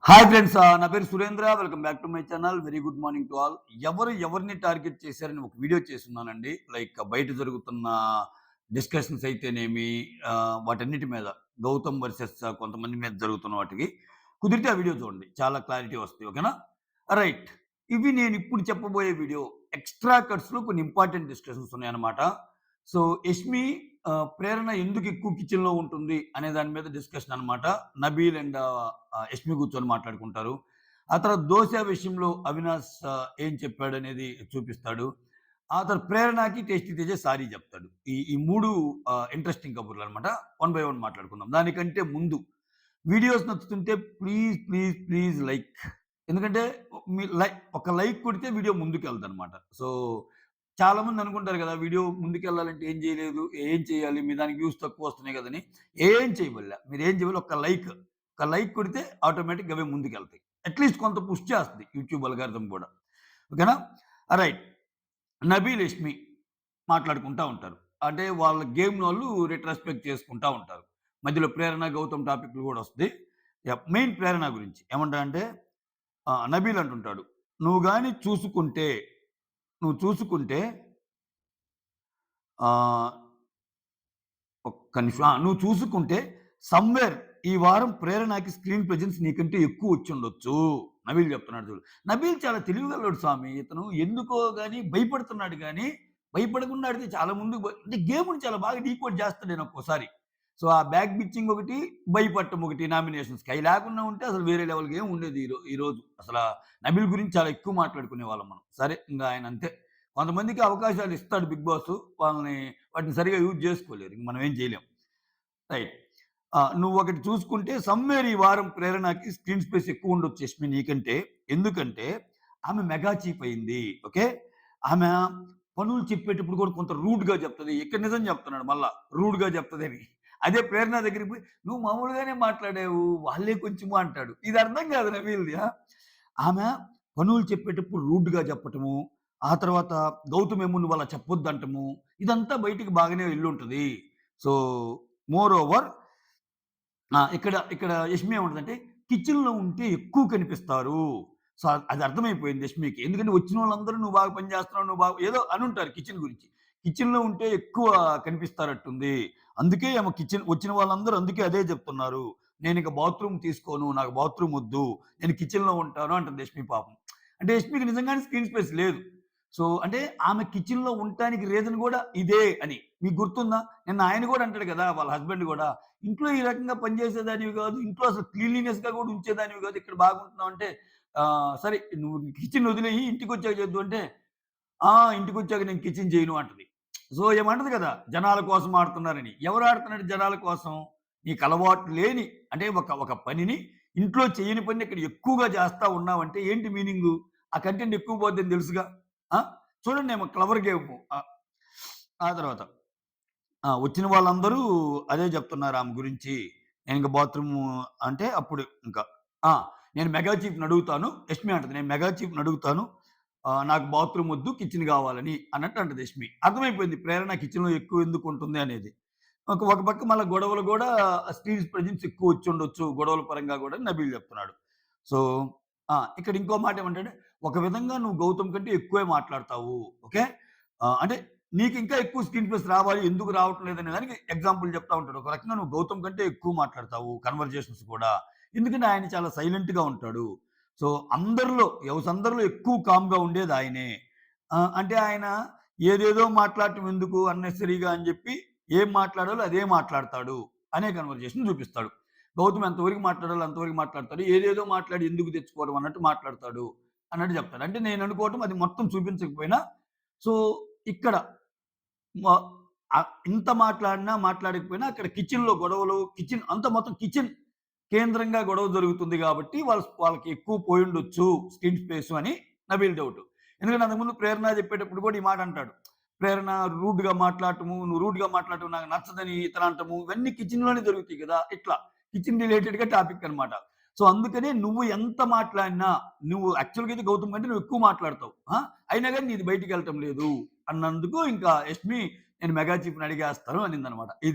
Hi friends, నా పేరు Surendra. Welcome back to my channel. Very good morning to all. ఎవరిని target చేశారని ఒక వీడియో చేస్తున్నానండి. లైక్ బయట జరుగుతున్న డిస్కషన్స్ అయితేనేమి, వాటన్నిటి మీద గౌతమ్ వర్సెస్ కొంతమంది మీద జరుగుతున్న వాటికి కుదిరితే ఆ వీడియో చూడండి. చాలా క్లారిటీ వస్తుంది. ఓకేనా? రైట్. ఇవి నేను ఇప్పుడు చెప్పబోయే వీడియో ఎక్స్ట్రా కట్స్‌లో కొన్ని ఇంపార్టెంట్ డిస్కషన్స్ ఉన్నాయన్నమాట. సో, యష్మి ప్రేరణ ఎందుకు ఎక్కువ కిచెన్‌లో ఉంటుంది అనే దాని మీద డిస్కషన్ అనమాట. నబీల్ అండ్ యష్మి కూర్చొని మాట్లాడుకుంటారు. ఆ తర్వాత దోస విషయంలో అవినాష్ ఏం చెప్పాడనేది చూపిస్తాడు. ఆ తర్వాత ప్రేరణకి టేస్టీ తేజ సారీ చెప్తాడు. ఈ 3 ఇంట్రెస్టింగ్ కబుర్లనమాట. వన్ బై వన్ మాట్లాడుకుందాం. దానికంటే ముందు వీడియోస్ నచ్చుతుంటే ప్లీజ్ లైక్. ఎందుకంటే మీ ఒక లైక్ కొడితే వీడియో ముందుకెళ్తదనమాట. సో, చాలామంది అనుకుంటారు కదా! వీడియో ముందుకెళ్ళాలంటే ఏం చేయలేదు, ఏం చేయాలి? మీ దానికి వ్యూస్ తక్కువొస్తున్నాయి కదని. ఏం చేయబల్లా. మీరేం చేయాలి, ఒక లైక్ కొడితే ఆటోమేటిక్‌గా అవే ముందుకెళ్తాయి. అట్‌లీస్ట్ కొంత పుష్ చేస్తది యూట్యూబ్ అల్గారిథం కూడా. ఓకేనా? రైట్. నబీల్, యష్మి మాట్లాడుకుంటా ఉంటారు. అంటే వాళ్ళ గేమ్‌నోళ్ళు రెట్రోస్పెక్ట్ చేసుకుంటా ఉంటారు. మధ్యలో ప్రేరణ, గౌతమ్ టాపిక్‌లు కూడా వస్తది. మెయిన్ ప్రేరణ గురించి ఏమంటాడంటే నబీల్ అంటుంటాడు. "నువ్వు గాని చూసుకుంటే ఆహ్, ఒక్క నిమిషం. నువ్వు చూసుకుంటే సమ్‌వేర్ ఈ వారం ప్రేరణకి స్క్రీన్ ప్రెజెన్స్ నీకంటే ఎక్కువ వచ్చుండొచ్చు." నబీల్ చెప్తున్నాడు చూడు. నబీల్ చాలా తెలివిగల్లోడు స్వామి. ఇతను ఎందుకో గాని భయపడుతున్నాడు గానీ, భయపడకుండా ఆడితే చాలా ముందుకు అంటే గేమ్‌ని చాలా బాగా డీకోడ్ చేస్తాడు ఆయన ఒక్కోసారి. సో, ఆ బ్యాక్ బిచ్చింగ్ ఒకటి, భయపడటం ఒకటి నామినేషన్స్‌కి. అయి లేకుండా ఉంటే అసలు వేరే లెవెల్ గేమ్ ఉండేది ఈరోజు. నబీల్ గురించి చాలా ఎక్కువ మాట్లాడుకునేవాళ్ళం మనం. సరే ఇంక ఆయన అంతే. కొంతమందికి అవకాశాలు ఇస్తాడు బిగ్ బాసు. వాటిని సరిగ్గా యూజ్ చేసుకోలేరు. ఇంక మనం ఏం చేయలేం. రైట్. నువ్వొకటి చూసుకుంటే సమ్‌వేర్ ఈ వారం ప్రేరణకి స్క్రీన్ స్పేస్ ఎక్కువుండొచ్చు యష్మి నీకంటే. ఎందుకంటే ఆమె మెగా చీఫ్ అయింది. ఓకే. ఆమె పనులు చెప్పేటప్పుడు కూడా కొంత రూడ్‌గా చెప్తది. ఇక్కడ నిజం చెప్తున్నాడు మళ్ళా. రూడ్‌గా చెప్తదని. అదే ప్రేరణ దగ్గరికి పోయి "నువ్వు మామూలుగానే మాట్లాడావు. వాళ్ళే కొంచెము" అంటాడు. ఇది అర్థం కాదు నబీల్‌ది. ఆమె పనులు చెప్పేటప్పుడు రూడ్‌గా చెప్పటము. ఆ తర్వాత గౌతమ్ ఏమో నువ్వు అలా చెప్పొద్దంటము. ఇదంతా బయటికి బాగానే ఎళ్ళుంటది. సో, మోర్ ఓవర్ ఇక్కడ యష్మి ఏమంటదంటే, కిచెన్‌లో ఉంటే ఎక్కువ కనిపిస్తారు. సో, అది అర్థమైపోయింది యష్మికి. ఎందుకంటే వచ్చినోళ్ళందరూ నువ్వు బాగా పని చేస్తున్నావు, నువ్వు బాగా ఏదో అనుంటారు కిచెన్ గురించి. కిచెన్‌లో ఉంటే ఎక్కువ కనిపిస్తారట్టుంది. అందుకే ఆమె వచ్చిన వాళ్ళందరూ అందుకే అదే చెప్తున్నారు. నేనిక బాత్రూమ్ తీసుకోను. నాకు బాత్రూమ్ ఒద్దు. నేను కిచెన్‌లో ఉంటాను అంటుంది యష్మి పాపం. అంటే యష్మికి నిజంగానే స్క్రీన్ స్పేస్ లేదు. సో, అంటే ఆమె కిచెన్‌లో ఉండటానికి రీజన్ గూడా ఇదే అని. మీకు గుర్తుందా? నిన్న ఆయన గూడా అంటాడు కదా! వాళ్ళ హస్బెండ్ గూడా, "ఇంట్లో ఈ రకంగా పనిచేసేదానివి గాదు. ఇంట్లో అసలు క్లీన్లీనెస్‌గా గూడా ఉంచేదానివి గాదు. ఇక్కడ బాగుంటున్నావు" అంటే, సరే నువ్వు కిచెన్ వదిలేయి ఇంటికొచ్చాక చేద్దువు అంటే, ఇంటికొచ్చాక నేను కిచెన్ చేయను" అంటది. సో, ఏమంటది కదా! జనాల కోసం ఆడుతున్నారని. ఎవరు ఆడుతున్నారు జనాల కోసం? నీకు అలవాటు లేని అంటే ఒక పనిని ఇంట్లో చేయని పనిని ఇక్కడ ఎక్కువగా చేస్తా ఉన్నావంటే ఏంటి మీనింగు? ఆ కంటెంట్ ఎక్కువ పోద్దని తెలుసుగా. ఆ! చూడండేమో క్లవర్ గేము. ఆ తర్వాత వచ్చిన వాళ్ళందరూ అదే జెప్తున్నారు ఆమె గురించి. నేనింక బాత్రూము అంటే అప్పుడు ఇంకా ఆ! నేను మెగా చీఫ్‌ని అడుగుతాను. యష్మి అంటది. నేను మెగా చీఫ్‌ని అడుగుతాను. నాకు బాత్రూమ్ ఒద్దు, కిచెన్ గావాలని అన్నట్టు అంటది యష్మి. అర్థమైపోయింది ప్రేరణ కిచెన్‌లో ఎక్కువ ఎందుకుంటుంది అనేది. ఒక పక్క మళ్ళా గొడవలు గూడా స్టీల్స్ ప్రెజెన్స్ ఎక్కువ వచ్చుండొచ్చు. గొడవల పరంగా గూడా నబీల్ జెప్తున్నాడు. సో, ఇక్కడ ఇంకో మాట ఏమంటాడు, ఒక విధంగా నువ్వు గౌతమ్ కంటే ఎక్కువే మాట్లాడతావు. ఓకే. అంటే నీకింకా ఎక్కువ స్క్రీన్ ప్లేస్ రావాలి. ఎందుకు రావటం లేదనే దానికి ఎగ్జాంపుల్ చెప్తా ఉంటాడు. ఒక రకంగా నువ్వు గౌతమ్ కంటే ఎక్కువ మాట్లాడతావు కన్వర్జేషన్స్ కూడా. ఎందుకంటే ఆయన చాలా సైలెంట్‌గా ఉంటాడు. సో, అందరిలో ఎక్కువ కామ్‌గా ఉండేది ఆయనే. అంటే ఆయన ఏదేదో మాట్లాడటం ఎందుకు అన్నెసెసరీగా అని చెప్పి ఏం మాట్లాడాలో అదే మాట్లాడతాడు అనే కన్వర్జేషన్ చూపిస్తాడు. గౌతమ్ ఎంతవరకు మాట్లాడాలో అంతవరకు మాట్లాడతాడు. ఏదేదో మాట్లాడి ఎందుకు తెచ్చుకోవడం అన్నట్టు మాట్లాడతాడు అన్నట్టు చెప్తాడు. అంటే నేను అనుకోవటం అది మొత్తం చూపించకపోయినా సో, ఇక్కడ మ ఇంత మాట్లాడినా, మాట్లాడకపోయినా అక్కడ కిచెన్‌లో గొడవలు, కిచెన్ అంతా మొత్తం కిచెన్ కేంద్రంగా గొడవ జరుగుతుంది గాబట్టి వాళ్ళకి ఎక్కువ పోయుండొచ్చు స్క్రీన్ స్పేసు అని నబీల్ డౌటు. ఎందుకంటే అంతకుముందు ప్రేరణ చెప్పేటప్పుడు కూడా ఈ మాట అంటాడు. ప్రేరణ రూడ్‌గా మాట్లాడటము, నువ్వు రూడ్‌గా మాట్లాడటం నాకు నచ్చదని ఇతను అంటము, ఇవన్నీ కిచెన్‌లోనే జరుగుతాయి గదా! ఇట్లా కిచెన్ రిలేటెడ్‌గా టాపిక్ అన్నమాట. సో, అందుకనే నువ్వు ఎంత మాట్లాడినా, నువ్వు యాక్చువల్‌గా అయితే గౌతమ్ కంటే నువ్వు ఎక్కువ మాట్లాడతావు. అయినా గాని నీది బయటికెళ్ళటం లేదు అన్నందుకు ఇంకా యష్మి నేను మెగా చీఫ్‌ని అడిగేస్తాను అనిందనమాట.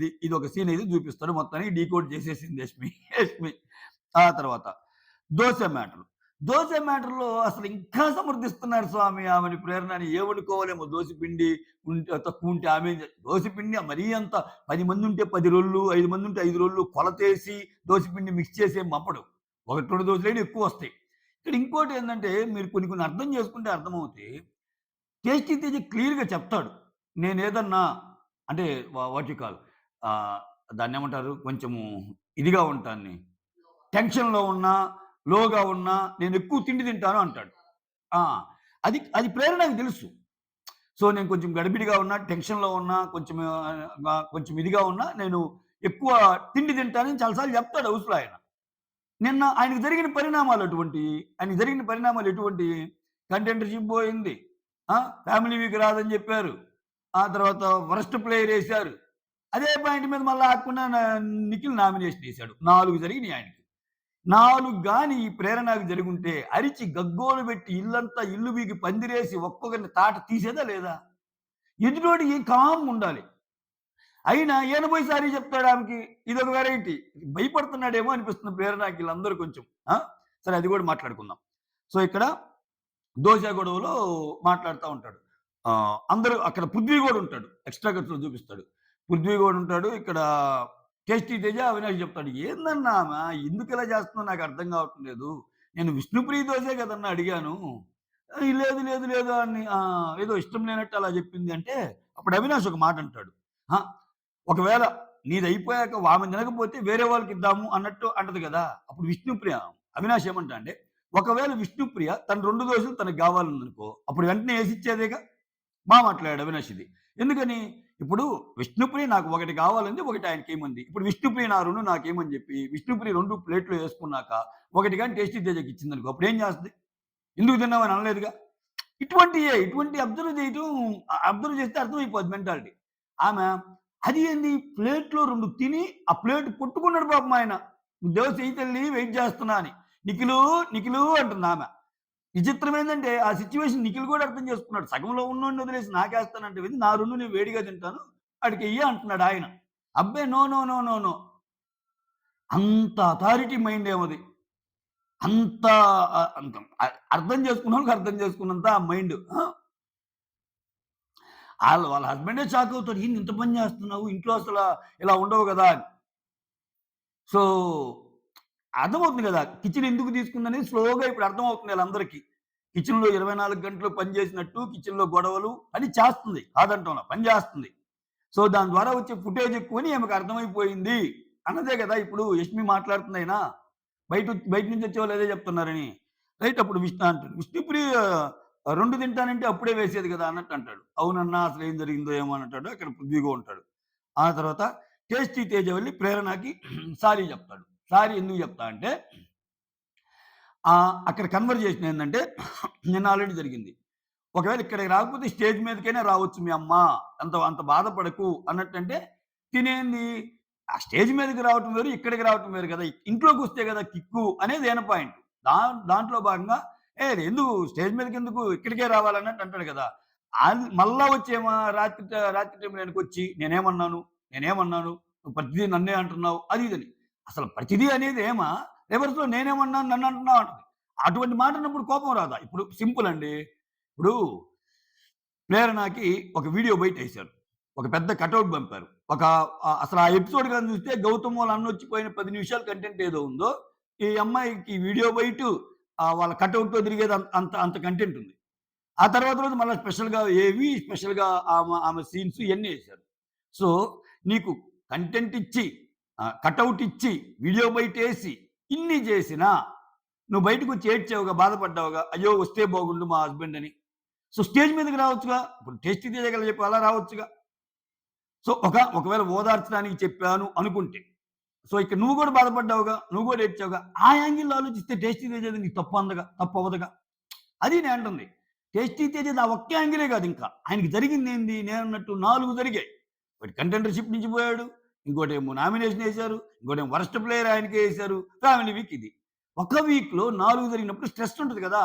ఇదొక సీన్ అయితే చూపిస్తాడు. మొత్తానికి డీకోడ్ చేసేసింది యష్మి. యష్మి. ఆ తర్వాత దోస మ్యాటర్. దోస మ్యాటర్‌లో అసలు ఇంకా సమర్థిస్తున్నారు స్వామి ఆమెని ప్రేరణని. ఏమనుకోవాలేమో దోస పిండి తక్కువుంటే ఆమె దోస పిండి మరీ అంత 10 మందుంటే 10 రోళ్ళు, 5 మందుంటే 5 రోళ్ళు కొలతేసి దోస పిండి మిక్స్ చేసి ఏం పంపడు. 1, 2 దోసలైనా ఎక్కువొస్తాయి. ఇక్కడ ఇంకోటేందంటే మీరు కొన్ని కొన్ని అర్థం చేసుకుంటే అర్థమవుతాయి. టేస్టీ తేజ క్లియర్‌గా చెప్తాడు. నేనేదన్నా అంటే వాట్ యూ కాల్ ఆహ్, దాన్నేమంటారు? కొంచెము ఇదిగా ఉంటాన్ని. టెన్షన్‌లో ఉన్నా, లోగా ఉన్నా నేనెక్కువ తిండి తింటాను అంటాడు. ఆ! అది అది ప్రేరణకు తెలుసు. సో, నేను కొంచెం గడిబిడిగా ఉన్నా, టెన్షన్‌లో ఉన్నా, కొంచెం ఇదిగా ఉన్నా నేను ఎక్కువ తిండి తింటానని చాలా సార్లు చెప్తాడు హౌస్‌లో ఆయన. నిన్న ఆయనకు జరిగిన పరిణామాలు అటువంటియి. ఆయనకు జరిగిన పరిణామాలు ఎటువంటియి? కంటెండర్‌షిప్ పోయింది. ఆ! ఫ్యామిలీ వీక్ రాదని జెప్పారు. ఆ తర్వాత వరస్ట్ ప్లేయర్ ఏశారు. అదే పాయింట్ మీద మళ్ళా ఆగకుండా నిఖిల్ నామినేషన్ ఏసాడు. 4 జరిగినియి ఆయనకి. 4 గాని ఈ ప్రేరణకు జరిగుంటే అరిచి గగ్గోలు పెట్టి ఇల్లంతా ఇల్లు బీగి పందిరేసి ఒక్కొక్కరిని తాట తీసేదా లేదా? ఎదుటోడికి కామ్‌గుండాలి. అయినా ఈయన పోయి సారీ చెప్తాడు ఆమెకి. ఇదొక వెరైటీ. భయపడుతున్నాడేమో అనిపిస్తుంది ప్రేరణకి ఈళ్ళందరూ కొంచెం. ఆ! సరే అది గూడా మాట్లాడుకుందాం. సో, ఇక్కడ దోస గొడవలో మాట్లాడుతా ఉంటాడు. అందరూ అక్కడ పృథ్వీ గూడా ఉంటాడు. ఎక్స్‌ట్రా కట్స్‌లో చూపిస్తాడు. పృథ్వీ గూడా ఉంటాడు. ఇక్కడ టేస్టీ తేజ, అవినాష్ చెప్తాడు. ఏందన్నా ఆమె ఎందుకిలా చేస్తుందో నాకు అర్థం కావటం లేదు. నేను విష్ణుప్రియ దోసే కదన్నా అడిగాను. లేదు, లేదు, లేదు అని ఏదో ఇష్టం లేనట్టు అలా చెప్పింది అంటే, అప్పుడు అవినాష్ ఒక మాట అంటాడు. ఆ! ఒకవేళ నీదయిపోయాక ఆమె తినకపోతే వేరే వాళ్ళకిద్దాము అన్నట్టు అంటది గదా! అప్పుడు విష్ణుప్రియ అవినాష్ ఏమంటా అంటే, ఒకవేళ విష్ణుప్రియ తన 2 దోసలు తనకు గావాలనుకో, అప్పుడు వెంటనే ఏసిచ్చేదేగా! మాట్లాడాడు అవినాష్ ఇది. ఎందుకని? ఇప్పుడు విష్ణుప్రియ నాకు ఒకటి కావాలంది, ఒకటి ఆయనకేయమంది. ఇప్పుడు విష్ణుప్రియ నా 2 నాకేయమని చెప్పి, విష్ణుప్రియ 2 ప్లేట్‌లో యేసుకున్నాక, ఒకటి గాని టేస్టీ తేజకి ఇచ్చిందనుకో, అప్పుడేం చేస్తది? ఎందుకు తిన్నావని అనలేదుగా! ఇటువంటి అబ్జర్వ్ చేయటం అబ్జర్వ్ చేస్తే అర్థమైపోద్ది మెంటాలిటీ. ఆమె అది ఏంది ప్లేట్‌లో 2 తిని, ఆ ప్లేట్ కొట్టుకున్నాడు పాపం ఆయన. దోస ఎయి తల్లి వెయిట్ చేస్తున్నా అని. నిఖిలు, నిఖిలు అంటుందామె. విచిత్రం ఏందంటే, ఆ సిట్యుయేషన్ నిఖిల్ గూడా అర్థం చేసుకున్నాడు. సగంలో ఉన్నోడిని వదిలేసి నాకేస్తానంటావేంది? నా 2 నేను వేడిగా తింటాను. ఆడికెయ్యి అంటున్నాడు ఆయన. అబ్బే! No, no, no, no, no. అంత అథారిటీ మైండ్ ఏమది. అంత అంత అర్థం చేసుకున్నోళ్ళకి అర్థం చేసుకున్నంత ఆ మైండ్. ఆ! వాళ్ళ హస్బెండే షాక్ అవుతాడు. ఏంది ఇంత పని చేస్తున్నావు? ఇంట్లో ఇలా ఉండవు గదా! అని. సో, అర్థమవుతుంది గదా! కిచెన్ ఎందుకు తీసుకుందనేది స్లోగా ఇప్పుడు అర్థమవుతుంది ఈళ్ళందరికీ. కిచెన్‌లో 24 గంటలు పని చేసినట్టు, కిచెన్‌లో గొడవలు అని చేస్తుంది. కాదంటంలా పని చేస్తుంది. సో, దాని ద్వారా వచ్చే ఫుటేజ్ ఎక్కువని ఆమెకు అర్థమైపోయింది. అన్నదే గదా! ఇప్పుడు యష్మి మాట్లాడుతుందయినా. బయట నుంచి వచ్చేవాళ్ళు అదే చెప్తున్నారని. రైట్ అప్పుడు విష్ణు అంటాడు. విష్ణుప్రియ 2 తింటానంటే అప్పుడే వేసేది గదా! అన్నట్టు అంటాడు. అవునన్నా అసలేం జరిగిందో ఏమో అని అంటాడు. అక్కడ పృథ్వీగా ఉంటాడు. ఆ తర్వాత టేస్టీ తేజ వెళ్లి ప్రేరణకి సారీ చెప్తాడు. సారీ ఎందుకు చెప్తా అంటే అక్కడ కన్వర్జేషన్ ఏందంటే నిన్న ఆల్రెడీ జరిగింది. ఒకవేళ ఇక్కడికి రాకపోతే స్టేజ్ మీదకైనా రావచ్చు మీ అమ్మ. అంత బాధపడకు అన్నట్టంటే తినేంది ఆ స్టేజ్ మీదకి రావటం వేరు, ఇక్కడికి రావటం వేరు కదా! ఇంట్లోకొస్తే కదా కిక్కు అనేది ఈయన పాయింట్. దాంట్లో భాగంగా ఎందుకు స్టేజ్ మీదకెందుకు ఇక్కడికే రావాలన్నట్టు అంటాడు కదా! మళ్ళా వచ్చేమో రాత్రి టైంలో వెనకొచ్చి నేనేమన్నాను? నేనేమన్నాను? నువ్వు ప్రతిదీ నన్నే అంటున్నావు. అది ఇదని. అసలు ప్రతిదీ అనేది రివర్స్‌లో నేనేమన్నాను నన్ను అంటున్నావు అంటది. అటువంటి మాట అన్నప్పుడు కోపం రాదా? ఇప్పుడు సింపుల్ అండి. ఇప్పుడు ప్రేరణకి ఒక వీడియో బయటేశారు. ఒక పెద్ద కటౌట్ పంపారు. అసలు ఆ ఎపిసోడ్ గాని చూస్తే గౌతమ్ వాళ్ళ అన్నొచ్చిపోయిన 10 నిమిషాల కంటెంట్ ఏదో ఉందో, ఈ అమ్మాయికి వీడియో బయటు వాళ్ళ కటౌట్‌తో తిరిగేది అంత కంటెంట్ ఉంది. ఆ తర్వాత రోజు మళ్ళా స్పెషల్‌గా ఆమె సీన్స్ ఇయన్నీ ఎసారు. సో, నీకు కంటెంట్ ఇచ్చి, కటౌట్ ఇచ్చి, వీడియో బయటేసి, ఇన్ని చేసినా నువ్వు బయటకొచ్చి ఏడ్చావుగా, బాధపడ్డావుగా, అయ్యో! వస్తే బాగుండు మా హస్బెండ్ అని. సో, స్టేజ్ మీదకి రావచ్చుగా. ఇప్పుడు టేస్టీ తేజ గారు చెప్పి అలా రావచ్చుగా. సో, ఒకవేళ ఓదార్చడానికి చెప్పాను అనుకుంటే. సో, ఇక్కడ నువ్వు గూడా బాధపడ్డావుగా, నువ్వు గూడా ఏడ్చావుగా. ఆ యాంగిల్‌లో ఆలోచిస్తే టేస్టీ తేజది నీకు తప్పవ్వదుగా. అది నేనంటుంది. టేస్టీ తేజది ఆ ఒక్క యాంగిలే గాదింకా. ఆయనకి జరిగిందేంది? నేనన్నట్టు 4 జరిగాయి. ఒకటి కంటెండర్‌షిప్ నుంచి పోయాడు. ఇంకోటేమో నామినేషన్ ఏశారు. ఇంకోటేమో వరస్ట్ ప్లేయర్ ఆయనకే ఏశారు. ఫ్యామిలీ వీక్ ఇది. ఒక వీక్‌లో 4 జరిగినప్పుడు స్ట్రెస్ ఉంటది గదా!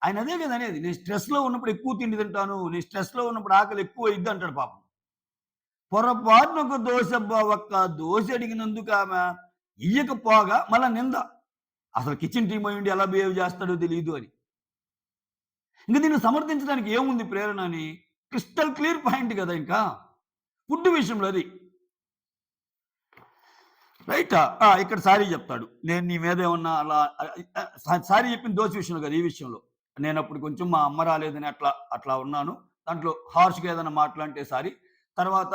ఆయన అదే గదా అనేది. నేను స్ట్రెస్‌లో ఉన్నప్పుడు ఎక్కువ తిండి తింటాను. నేను స్ట్రెస్‌లో ఉన్నప్పుడు ఆకలి ఎక్కువయిద్ది అంటాడు పాపం. పొరపాటున ఒక్క దోస అడిగినందుకు ఆమె ఇయ్యకపోగా మళ్ళా నింద. అసలు కిచెన్ టీమ్ అయ్యుండి ఎలా బిహేవ్ చేస్తాడో తెలీదు అని. ఇంక దీన్ని సమర్థించడానికి ఏముంది ప్రేరణ అని? క్రిస్టల్ క్లియర్ పాయింట్ గదా ఇంకా. ఫుడ్ విషయంలో అది. రైటా? ఇక్కడ సారీ జెప్తాడు. నేను నీ మీద ఏమన్నా అలా సారీ చెప్పింది దోష విషయంలో కాదు, ఈ విషయంలో. నేనప్పుడు కొంచెం మా అమ్మ రాలేదని అట్లా ఉన్నాను. దాంట్లో హార్ష్‌గా ఏదైనా మాటలంటే సారీ. తర్వాత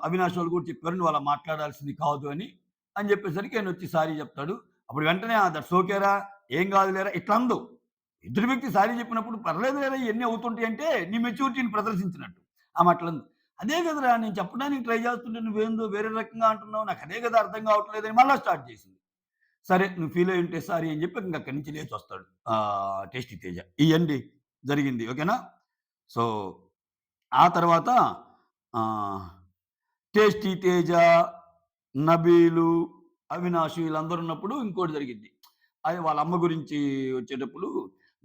అవినాష్ వాళ్ళు కూడా చెప్పారు, "నువ్వు అలా మాట్లాడాల్సింది కాదు" అని చెప్పేసరికి ఆయనొచ్చి సారీ జెప్తాడు. అప్పుడు వెంటనే దట్స్ ఓకేరా, ఏం గాదులేరా ఇట్లా అనదు. ఎదుటి వ్యక్తి సారీ చెప్పినప్పుడు పర్లేదులేరా ఇయన్నీ అవుతుంటాయి అంటే నీ మెచ్యూరిటీని ప్రదర్శించినట్టు. ఆమె అట్లంది. అదే కదరా! నేను చెప్పడానికి ట్రై చేస్తుంటే నువ్వేందో వేరే రకంగా అంటున్నావు. నాకదే కదా అర్థం కావట్లేదని మళ్ళా స్టార్ట్ చేసింది. సరే నువ్వు ఫీల్ అయ్యి ఉంటే సారీ అని చెప్పి ఇంక అక్కడి నుంచి లేచొస్తాడు. టేస్టీ తేజ. ఇయండి జరిగింది. ఓకేనా? సో, ఆ తర్వాత ఆహ్, టేస్టీ తేజ, నబీలు, అవినాష్ వీళ్ళందరూ ఉన్నప్పుడు ఇంకోటి జరిగిద్ది. అది వాళ్ళ అమ్మ గురించి వచ్చేటప్పుడు,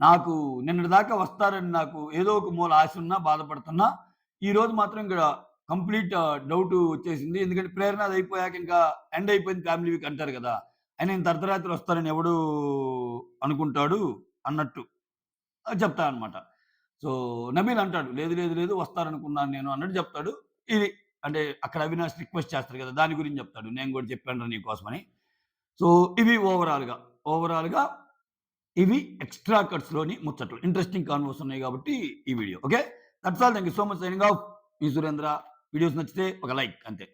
నాకు నిన్నటిదాకా వస్తారని నాకు ఏదో ఒక మూల ఆశ ఉన్నా, బాధపడుతున్నా, ఈరోజు మాత్రం ఇక్కడ కంప్లీట్ డౌట్ వచ్చేసింది. ఎందుకంటే ప్రేరణ అది అయిపోయాక ఇంకా ఎండ్ అయిపోయింది ఫ్యామిలీ వీక్ అంటారు కదా! అయినా ఇంత అర్ధరాత్రి వస్తారని ఎవడు అనుకుంటాడు అన్నట్టు చెప్తాడనమాట. సో, నబీల్ అంటాడు, "లేదు, లేదు, లేదు వస్తారనుకున్నాను నేను" అన్నట్టు చెప్తాడు. ఇది అంటే అక్కడ అవినాష్ రిక్వెస్ట్ చేస్తాడు కదా! దాని గురించి చెప్తాడు. "నేను కూడా చెప్పానురా నీకోసమని." సో, ఇవి ఓవరాల్‌గా ఇవి ఎక్స్‌ట్రా కట్స్‌లోని ముచ్చట్లు. ఇంట్రెస్టింగ్ కాన్వర్స్ ఉన్నాయి కాబట్టి ఈ video. Okay. That's all. Thank you so much. Signing off. Me Surendra. Videos నచ్చితే ఒక లైక్ అంతే.